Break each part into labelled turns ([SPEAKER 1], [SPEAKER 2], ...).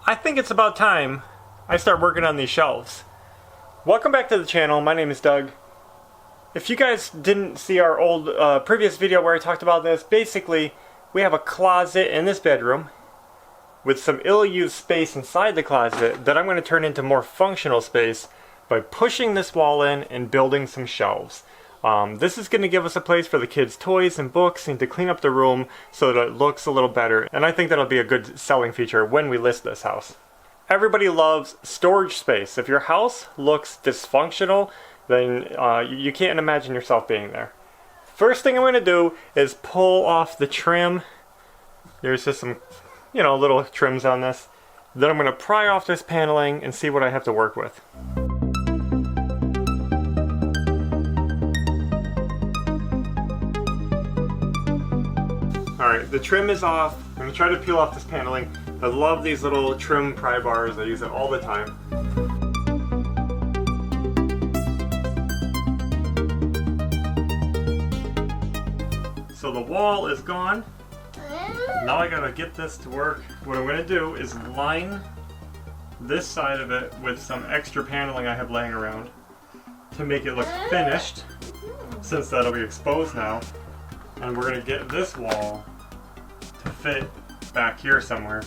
[SPEAKER 1] I think it's about time I start working on these shelves. Welcome back to the channel. My name is Doug. If you guys didn't see our old previous video where I talked about this, basically we have a closet in this bedroom with some ill-used space inside the closet that I'm going to turn into more functional space by pushing this wall in and building some shelves. This is going to give us a place for the kids' toys and books and to clean up the room so that it looks a little better. And I think that'll be a good selling feature when we list this house. Everybody loves storage space. If your house looks dysfunctional, then you can't imagine yourself being there. First thing I'm going to do is pull off the trim. There's just some, little trims on this. Then I'm going to pry off this paneling and see what I have to work with. Alright, the trim is off. I'm going to try to peel off this paneling. I love these little trim pry bars. I use it all the time. So the wall is gone. Now I gotta get this to work. What I'm gonna do is line this side of it with some extra paneling I have laying around to make it look finished, since that'll be exposed now. And we're gonna get this wall to fit back here somewhere.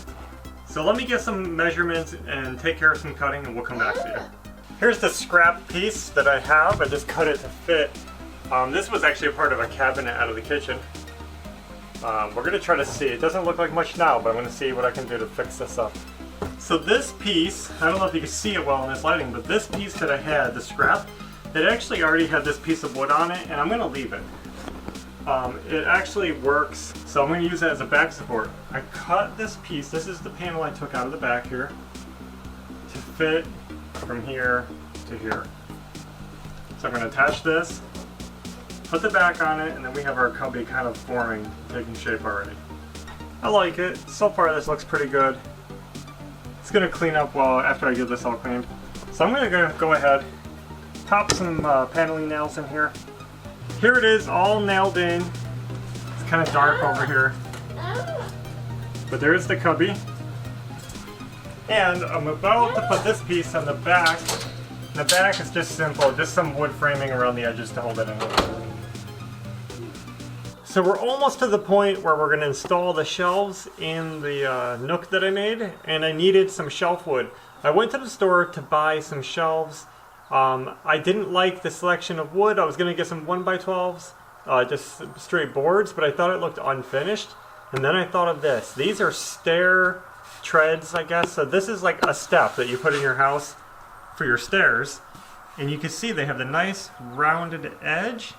[SPEAKER 1] So let me get some measurements and take care of some cutting and we'll come back to you. Here's the scrap piece that I have. I just cut it to fit. This was actually a part of a cabinet out of the kitchen. We're going to try to see. It doesn't look like much now, but I'm going to see what I can do to fix this up. So this piece, I don't know if you can see it well in this lighting, but this piece that I had, the scrap, it actually already had this piece of wood on it, and I'm going to leave it. It actually works, so I'm going to use it as a back support. I cut this piece, this is the panel I took out of the back here, to fit from here to here. So I'm going to attach this, put the back on it, and then we have our cubby kind of forming, taking shape already. I like it. So far this looks pretty good. It's going to clean up well after I get this all cleaned. So I'm going to go ahead, pop some paneling nails in here. Here it is, all nailed in. It's kind of dark over here. But there's the cubby. And I'm about to put this piece on the back. The back is just simple, just some wood framing around the edges to hold it in. So we're almost to the point where we're going to install the shelves in the nook that I made, and I needed some shelf wood. I went to the store to buy some shelves. I didn't like the selection of wood. I was going to get some 1x12s, just straight boards, but I thought it looked unfinished. And then I thought of this. These are stair treads, I guess. So this is like a step that you put in your house for your stairs. And you can see they have the nice rounded edge.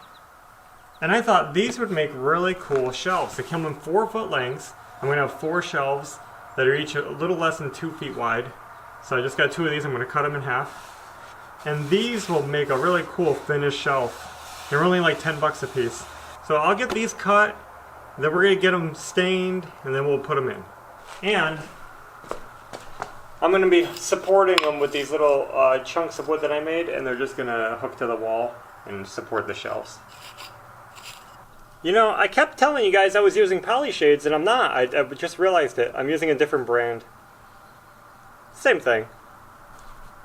[SPEAKER 1] And I thought these would make really cool shelves. They come in 4-foot lengths. I'm going to have 4 shelves that are each a little less than 2 feet wide. So I just got 2 of these. I'm going to cut them in half. And these will make a really cool finished shelf. They're only like 10 bucks a piece. So I'll get these cut, then we're going to get them stained, and then we'll put them in. And I'm going to be supporting them with these little chunks of wood that I made, and they're just going to hook to the wall and support the shelves. I kept telling you guys I was using poly shades, and I'm not. I just realized it. I'm using a different brand. Same thing.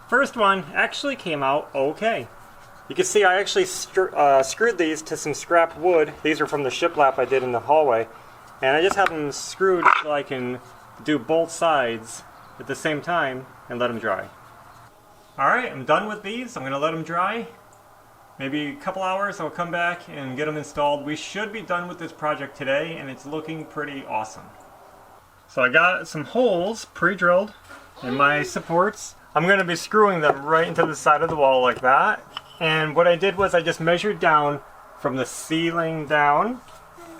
[SPEAKER 1] First one actually came out okay. You can see I actually screwed these to some scrap wood. These are from the shiplap I did in the hallway. And I just have them screwed so I can do both sides at the same time and let them dry. Alright, I'm done with these. I'm going to let them dry. Maybe a couple hours I'll come back and get them installed. We should be done with this project today, and it's looking pretty awesome. So I got some holes pre-drilled in my supports. I'm going to be screwing them right into the side of the wall like that. And what I did was I just measured down from the ceiling down.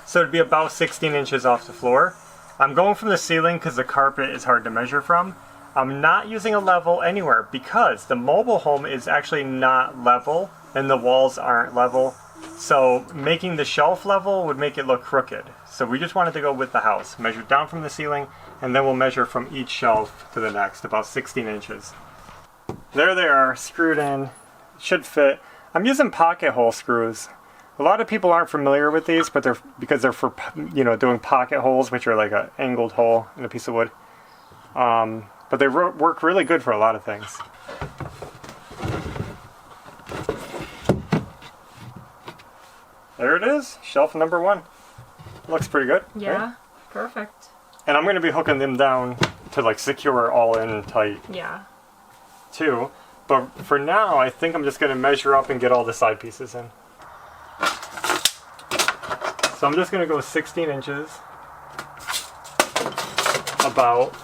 [SPEAKER 1] So it'd be about 16 inches off the floor. I'm going from the ceiling because the carpet is hard to measure from. I'm not using a level anywhere because the mobile home is actually not level and the walls aren't level. So making the shelf level would make it look crooked. So we just wanted to go with the house. Measure down from the ceiling, and then we'll measure from each shelf to the next, about 16 inches. There they are, screwed in. Should fit. I'm using pocket hole screws. A lot of people aren't familiar with these, but because they're for doing pocket holes, which are like an angled hole in a piece of wood. But they work really good for a lot of things. There it is, shelf number 1. Looks pretty good.
[SPEAKER 2] Yeah,
[SPEAKER 1] right?
[SPEAKER 2] perfect.
[SPEAKER 1] And I'm going to be hooking them down to like secure all in tight.
[SPEAKER 2] Yeah.
[SPEAKER 1] Too. But for now, I think I'm just going to measure up and get all the side pieces in. So I'm just going to go 16 inches. About.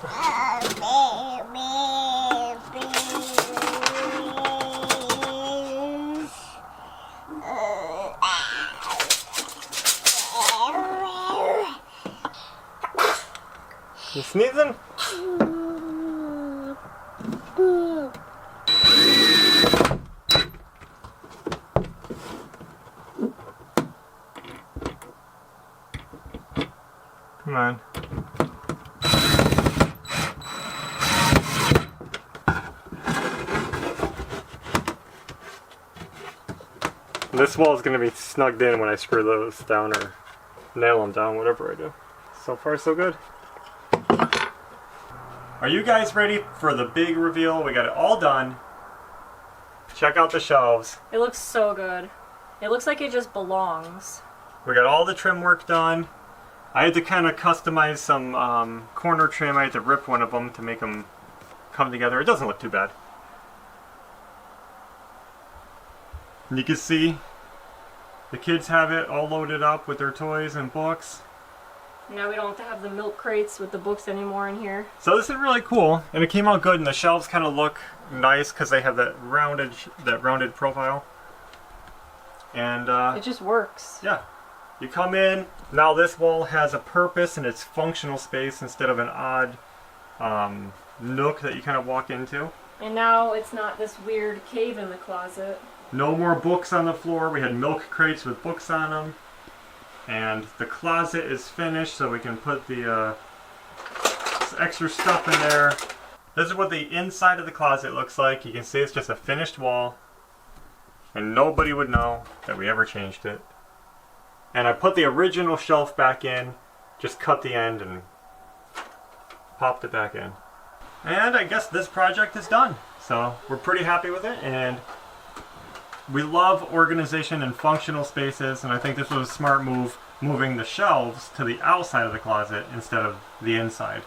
[SPEAKER 1] You sneezing? Come on. This wall is going to be snugged in when I screw those down or nail them down, whatever I do. So far, so good. Are you guys ready for the big reveal? We got it all done. Check out the shelves.
[SPEAKER 2] It looks so good. It looks like it just belongs.
[SPEAKER 1] We got all the trim work done. I had to kind of customize some corner trim. I had to rip one of them to make them come together. It doesn't look too bad. And you can see the kids have it all loaded up with their toys and books.
[SPEAKER 2] Now we don't have to have the milk crates with the books anymore in here.
[SPEAKER 1] So this is really cool, and it came out good, and the shelves kind of look nice because they have that rounded profile. And
[SPEAKER 2] it just works.
[SPEAKER 1] Yeah. You come in, now this wall has a purpose and it's functional space instead of an odd nook that you kind of walk into.
[SPEAKER 2] And now it's not this weird cave in the closet.
[SPEAKER 1] No more books on the floor. We had milk crates with books on them. And the closet is finished, so we can put the extra stuff in there. This is what the inside of the closet looks like. You can see it's just a finished wall. And nobody would know that we ever changed it. And I put the original shelf back in, just cut the end and popped it back in. And I guess this project is done. So we're pretty happy with it, and we love organization and functional spaces, and I think this was a smart move, moving the shelves to the outside of the closet instead of the inside.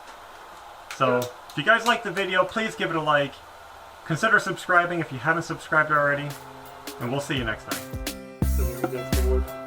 [SPEAKER 1] So if you guys like the video, please give it a like. Consider subscribing if you haven't subscribed already, and we'll see you next time.